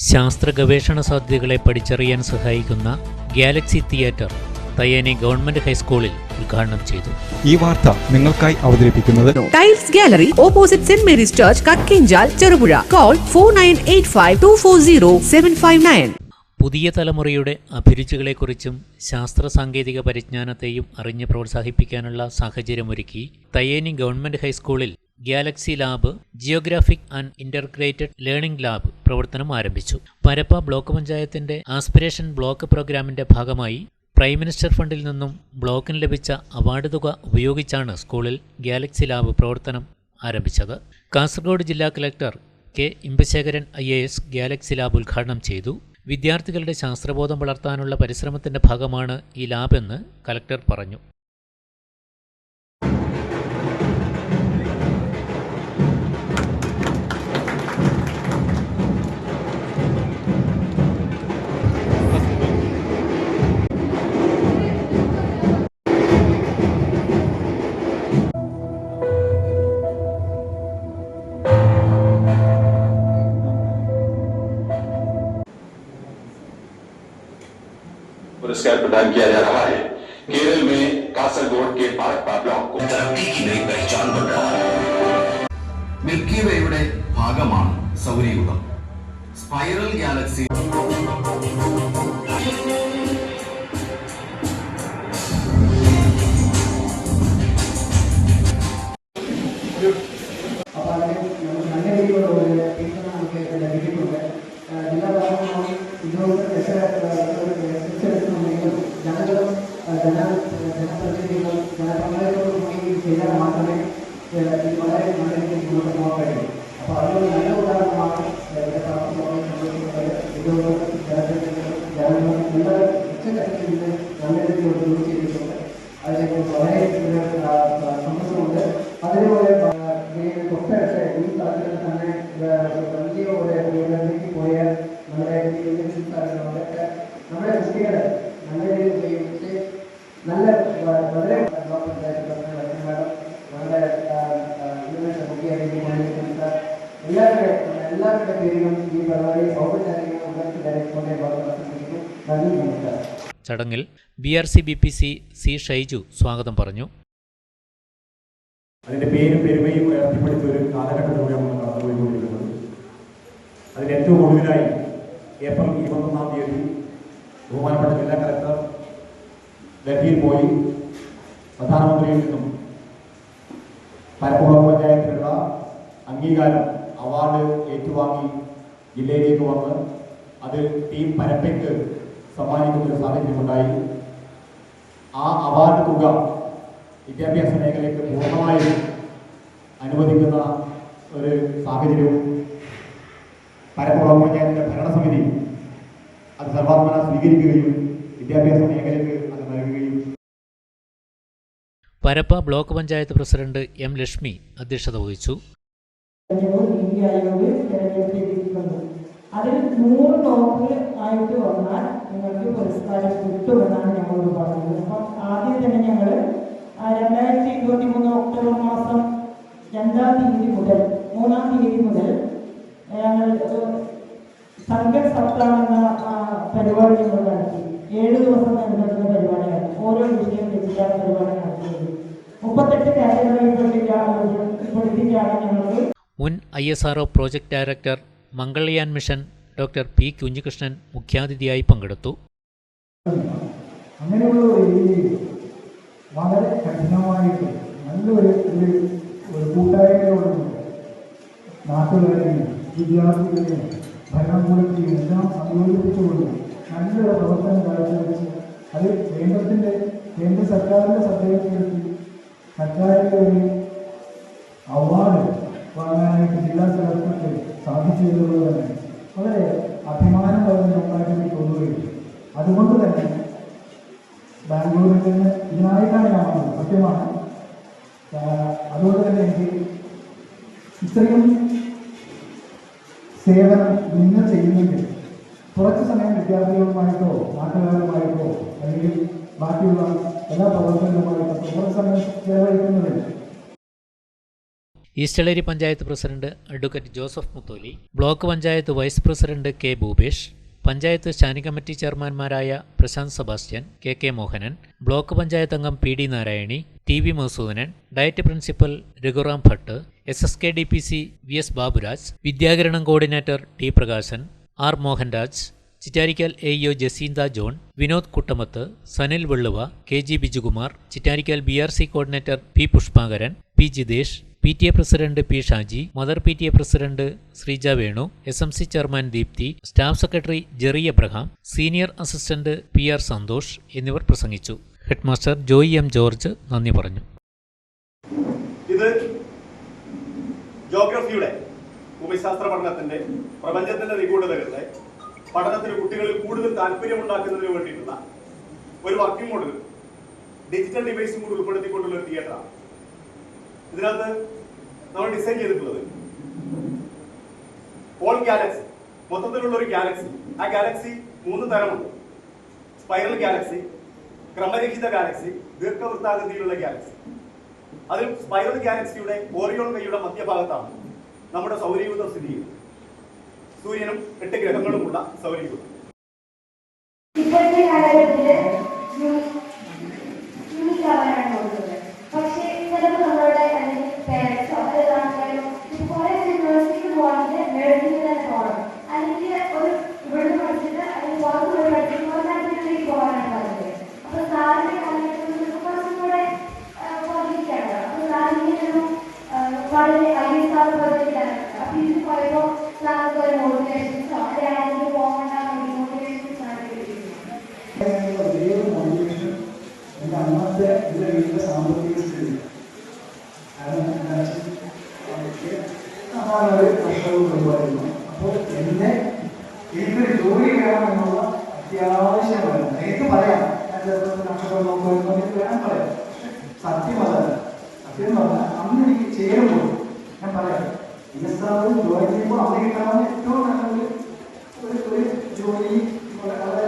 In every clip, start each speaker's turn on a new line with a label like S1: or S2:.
S1: ശാസ്ത്ര ഗവേഷണ സാധ്യതകളെ പഠിച്ചറിയാൻ സഹായിക്കുന്ന ഗാലക്സി തിയേറ്റർ തയ്യാനി ഗവൺമെന്റ് ഹൈസ്കൂളിൽ ഉദ്ഘാടനം ചെയ്തു.
S2: ഈ വാർത്ത നിങ്ങൾക്കായി അവതരിപ്പിക്കുന്നത്
S3: tiles gallery, opposite saint Mary's church, Kakkinchal, Cherupuzha. Call 4985240759.
S1: പുതിയ തലമുറയുടെ അഭിരുചികളെക്കുറിച്ചും ശാസ്ത്ര സാങ്കേതിക പരിജ്ഞാനത്തെയും അറിഞ്ഞ് പ്രോത്സാഹിപ്പിക്കാനുള്ള സാഹചര്യമൊരുക്കി തയ്യാനി ഗവൺമെന്റ് ഹൈസ്കൂളിൽ Galaxy lab, geographic and integrated learning lab പ്രവർത്തനം ആരംഭിച്ചു. പരപ്പ ബ്ലോക്ക് പഞ്ചായത്തിന്റെ ആസ്പിരേഷൻ ബ്ലോക്ക് പ്രോഗ്രാമിന്റെ ഭാഗമായി പ്രൈം മിനിസ്റ്റർ ഫണ്ടിൽ നിന്നും ബ്ലോക്കിന് ലഭിച്ച അവാർഡ് തുക ഉപയോഗിച്ചാണ് സ്കൂളിൽ ഗാലക്സി ലാബ് പ്രവർത്തനം ആരംഭിച്ചത്. കാസർഗോഡ് ജില്ലാ collector K Inbasekaran IAS Galaxy lab ഉദ്ഘാടനം ചെയ്തു. വിദ്യാർത്ഥികളുടെ ശാസ്ത്രബോധം വളർത്താനുള്ള പരിശ്രമത്തിന്റെ ഭാഗമാണ് ഈ ലാബ് എന്ന് കളക്ടർ പറഞ്ഞു.
S4: पुरस्कार प्रदान किया जा रहा है। केरल में कासरगोड के पारप्पा ब्लॉक को तरक्की की नई पहचान बन रहा है. മിൽക്കി വേയുടെ ഭാഗമാണ് സൗരയൂഥം. സ്പൈറൽ ഗാലക്സി
S5: മാത്രമേ വളരെ നല്ല രീതിയിൽ മുന്നോട്ട് പോകാൻ കഴിയും. അപ്പോൾ അതിനൊരു നല്ല ഉദാഹരണമാണ് എല്ലാ ഉച്ചക്കരത്തിൽ നിന്ന് നല്ല രീതിയിൽ ജോലി ചെയ്തിട്ടുണ്ട്. അതിനെക്കുറിച്ച് വളരെ സന്തോഷമുണ്ട്. അതേപോലെ തൊട്ടടുത്ത് ഈ തലത്തിൽ തന്നെ വലിയ ഒരു ഉയർന്നിലേക്ക് പോയ നമ്മുടെ നമ്മുടെ കുട്ടികൾ നല്ല രീതിയിൽ ഉപയോഗിച്ച് നല്ല വളരെ എല്ലാവരുടെ പേരിലും ഈ പരിപാടി ഔപചാരിക നന്ദി, നമസ്കാരം.
S1: ചടങ്ങിൽ BRC BPC C ഷൈജു സ്വാഗതം പറഞ്ഞു.
S6: അതിൻ്റെ പേരും പെരുമയും ഉയർത്തിപ്പിടിച്ച ഒരു കാലഘട്ടത്തിലൂടെ നമ്മൾ കടന്നുപോയിക്കൊണ്ടിരിക്കുന്നത്. അതിന് ഏറ്റവും ഒടുവിലായി ഏപ്രിൽ 21-ാം തീയതി ബഹുമാനപ്പെട്ട ജില്ലാ കളക്ടർ ഡൽഹിയിൽ പോയി പ്രധാനമന്ത്രിയിൽ നിന്നും പരപ്പ പഞ്ചായത്തിനുള്ള അംഗീകാരം അവാർഡ് ഏറ്റുവാങ്ങി ജില്ലയിലേക്ക് വന്ന് അത് ടീം പരപ്പയ്ക്ക് സമ്മാനിക്കുന്നൊരു സാഹചര്യമുണ്ടായി. ആ അവാർഡ് തുക വിദ്യാഭ്യാസ മേഖലയ്ക്ക് പൂർണ്ണമായും അനുവദിക്കുന്ന ഒരു സാഹചര്യവും പരപ്പ പഞ്ചായത്തിൻ്റെ ഭരണസമിതി അത് സർവാത്മന സ്വീകരിക്കുകയും വിദ്യാഭ്യാസ മേഖലയ്ക്ക് അത് നൽകുകയും.
S1: Parappa block panchayat president M Lakshmi അധ്യക്ഷത വഹിച്ചു.
S7: അതിൽ 100 ടോപ്പിൽ ആയിട്ട് വന്നാൽ നിങ്ങൾക്ക് പുരസ്കാരം കിട്ടുമെന്നാണ് ഞങ്ങളോട് പറഞ്ഞത്. അപ്പം ആദ്യം തന്നെ ഞങ്ങൾ 2023 ഒക്ടോബർ മാസം 2-ാം തീയതി മുതൽ 3-ാം തീയതി മുതൽ ഞങ്ങൾ സംഘ സപ്താഹം എന്ന പരിപാടി ഞങ്ങൾ നടത്തി. 7 ദിവസം നടത്തുന്ന പരിപാടിയാണ്. ഓരോ വിഷയം വെച്ചിട്ടാണ് പരിപാടി നടത്തിയത്. 38 കാറ്റഗറിപ്പെടുത്തിയിട്ടാണ് ഞങ്ങൾക്ക്.
S1: മുൻ ISRO project director Mangalyaan mission doctor P Kunhikrishnan മുഖ്യാതിഥിയായി പങ്കെടുത്തു.
S5: അങ്ങനെയുള്ള ഒരു രീതിയിൽ വളരെ കഠിനമായിട്ട് നല്ലൊരു കൂട്ടായ്മയോടുകൂടി നാട്ടുകാരെയും വിദ്യാർത്ഥികളെയും ഭരണകൂടത്തെയും എല്ലാം സംയോജിപ്പിച്ചുകൊണ്ട് നല്ലൊരു പ്രവർത്തനം കാഴ്ചവെച്ച് അത് കേന്ദ്ര സർക്കാരിൻ്റെ ശ്രദ്ധയിൽപ്പെടുത്തി സർക്കാരിൻ്റെ ഒരു അവാർഡ് വാങ്ങാനായിട്ട് ജില്ലാ കളക്ടർക്ക് സാധിച്ചു എന്നുള്ളത് തന്നെ വളരെ അഭിമാനം തോന്നുന്ന ഒന്നായിട്ട് എനിക്ക് തോന്നുകയും അതുകൊണ്ട് തന്നെ ബാംഗ്ലൂരിൽ നിന്ന് ഇതിനായിട്ടാണ് ഞാൻ വന്നത്, സത്യമാണ്. അതുകൊണ്ട് തന്നെ എനിക്ക് ഇത്രയും സേവനം നിങ്ങൾ ചെയ്യുന്നെങ്കിൽ കുറച്ച് സമയം വിദ്യാർത്ഥികളുമായിട്ടോ നാട്ടുകാരുമായിട്ടോ അല്ലെങ്കിൽ ബാക്കിയുള്ള എല്ലാ പ്രവർത്തനങ്ങളുമായിട്ടോ കുറച്ച് സമയം ചെലവഴിക്കുന്നതിൽ
S1: East Eleri panchayat president advocate Joseph Mutholi, block panchayat vice president K Bhupesh, panchayat standing committee ചെയർമാൻമാരായ Prashanth Sebastian, K Mohanan, block panchayat അംഗം P D. Narayani, T V. Madhusoodanan, diet principal Raghuram Bhat, SSKDPC V S. Baburaj, വിദ്യാകരണം coordinator T. Prakashan, R. Mohanraj, Chittarikkal AEO Jacintha John, Vinod Kuttamath, Sanil Velluva, KG Bijukumar, Chittarikkal BRC coordinator P. Pushpakaran, P. Jithesh, PTA president P. Shaji, mother PTA president Sreeja Venu, SMC chairman Deepthi, staff secretary Jerry Abraham, senior assistant PR Santhosh എന്നിവർ പ്രസംഗിച്ചു. Headmaster Joy M. George നന്ദി പറഞ്ഞു.
S6: ഇത് ജോഗ്രഫിയുടെ ഭൂമിശാസ്ത്ര പഠനത്തിന്റെ പ്രപഞ്ചത്തിന്റെ നിഗൂഢതകളുടെ പഠനത്തിന് കുട്ടികളിൽ കൂടുതൽ താല്പര്യമുണ്ടാക്കുന്നതിന് വേണ്ടിയിട്ടുള്ള ഒരു വർക്കിംഗ് മോഡൽ ഡിജിറ്റൽ ഡിവൈസും കൂടി ഉൾപ്പെടുത്തിക്കൊണ്ടുള്ള ഒരു തിയേറ്ററാണ്. ഇതിനകത്ത് നമ്മൾ ഡിസൈൻ ചെയ്തിട്ടുള്ളത് ഓൾ ഗാലക്സി, മൊത്തത്തിലുള്ള ഒരു ഗാലക്സി. ആ ഗാലക്സി 3 തരമുണ്ട്. സ്പൈറൽ ഗാലക്സി, ക്രമരഹിത ഗാലക്സി, ദീർഘവൃത്താകൃതിയിലുള്ള ഗാലക്സി. അതിൽ സ്പൈറൽ ഗാലക്സിയുടെ ഓറിയോൺ കൈയുടെ മധ്യഭാഗത്താണ് നമ്മുടെ സൗരയൂഥം സ്ഥിതി ചെയ്യുന്നത്. സൂര്യനും 8 ഗ്രഹങ്ങളുമുള്ള സൗരയൂഥം.
S8: ഇപ്പോഴത്തെ കാലഘട്ടത്തില് യൂണിക് ആവാനാണ് നോക്കുന്നത്. പക്ഷേ ചിലപ്പോൾ നമ്മളുടെ അല്ലെങ്കിൽ പേരൻസോ അല്ലെങ്കിൽ ആൾക്കാരോ കുറെ യൂണിവേഴ്സിറ്റിക്ക് പോകാണെങ്കിൽ മെഡിസിന് തന്നെ പോകണം, അല്ലെങ്കിൽ ഒരു ഇവിടുന്ന് പഠിച്ചിട്ട് അല്ലെങ്കിൽ പുറത്ത് പോയി പഠിച്ചിട്ട് പുറത്തേക്ക് പോകാനാണ് പറഞ്ഞത്. അപ്പൊ സാറിന്റെ കാലഘട്ടത്തിൽ കുറച്ചും കൂടെ പോകാനാണ്. അപ്പൊ സാറിനൊരു വളരെ ISR പ്രൊജക്റ്റാണ്. അപ്പൊ ഇത് പറയുമ്പോൾ സാർക്ക് ഒരു മോട്ടിവേഷൻസോ അല്ലെങ്കിൽ പോകേണ്ട മോട്ടിവേഷൻസ് ആണ് കിട്ടിയിരിക്കുന്നത്.
S5: അന്നത്തെ ഇതിലെ വീട്ടിലെ സാമ്പത്തിക സ്ഥിതി അതാണ് ഒരു കഷ്ടവും കൊണ്ടുപോയിരുന്നു. അപ്പോൾ എനിക്കൊരു ജോലി വേണമെന്നുള്ള അത്യാവശ്യമാണ്. എനിക്ക് പറയാം, ഞാൻ ചെറുപ്പത്തിൽ നഷ്ടം നോക്കുമ്പോൾ എനിക്ക് വേണം പറയാം. സത്യം അതല്ല. സത്യം എന്ന് പറഞ്ഞാൽ അന്ന് എനിക്ക് ചേരുമ്പോൾ ഞാൻ പറയാം, ISR ജോലി ചെയ്യുമ്പോൾ അന്ന് കിട്ടാവുന്ന ഏറ്റവും നല്ലൊരു ഒരു ജോലി വളരെ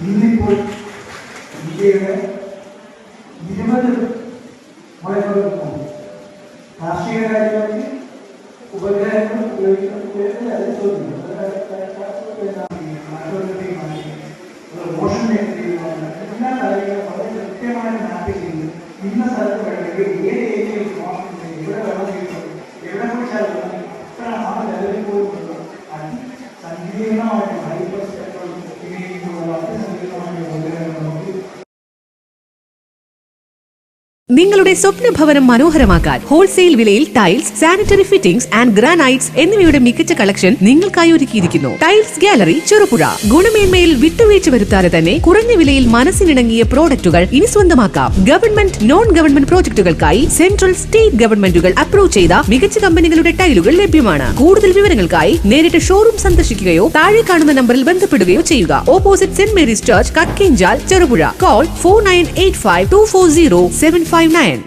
S5: ഇന്നിപ്പോൾ ഇന്ത്യയുടെ 20 മുഴകളുണ്ട്. കാർഷിക കാര്യങ്ങൾക്ക് ഉപഗ്രഹങ്ങൾ ഉപയോഗിക്കുന്ന മോഷൻ എല്ലാ കാര്യങ്ങളും വളരെ കൃത്യമായി മാപ്പ് ചെയ്ത് ഇന്ന സ്ഥലത്ത് വേണമെങ്കിൽ ഏത് ഏരിയയിൽ മോഷൻ എവിടെ വെള്ളം കിട്ടും, എവിടെ കുറിച്ചാൽ വെള്ളം എത്ര ആ ലെവലിൽ പോയിട്ടുണ്ടോ അതിസങ്കീർണമായ ഹൈപ്പർ
S3: നിങ്ങളുടെ സ്വപ്ന ഭവനം മനോഹരമാക്കാൻ ഹോൾസെയിൽ വിലയിൽ tiles, sanitary fittings and granites എന്നിവയുടെ മികച്ച കളക്ഷൻ നിങ്ങൾക്കായി ഒരുക്കിയിരിക്കുന്നു. Tiles gallery, Cherupuzha. ഗുണമേന്മയിൽ വിട്ടുവീഴ്ച വരുത്താതെ തന്നെ കുറഞ്ഞ വിലയിൽ മനസ്സിനിണങ്ങിയ പ്രോഡക്റ്റുകൾ ഇനി സ്വന്തമാക്കാം. ഗവൺമെന്റ്, നോൺ ഗവൺമെന്റ് പ്രോജക്ടുകൾക്കായി സെൻട്രൽ, സ്റ്റേറ്റ് ഗവൺമെന്റുകൾ അപ്രൂവ് ചെയ്ത മികച്ച കമ്പനികളുടെ ടൈലുകൾ ലഭ്യമാണ്. കൂടുതൽ വിവരങ്ങൾക്കായി നേരിട്ട് ഷോറൂം സന്ദർശിക്കുകയോ താഴെ കാണുന്ന നമ്പറിൽ ബന്ധപ്പെടുകയോ ചെയ്യുക. Opposite saint Mary's church, Kakkenchal, Cherupuzha. Call 4985240759.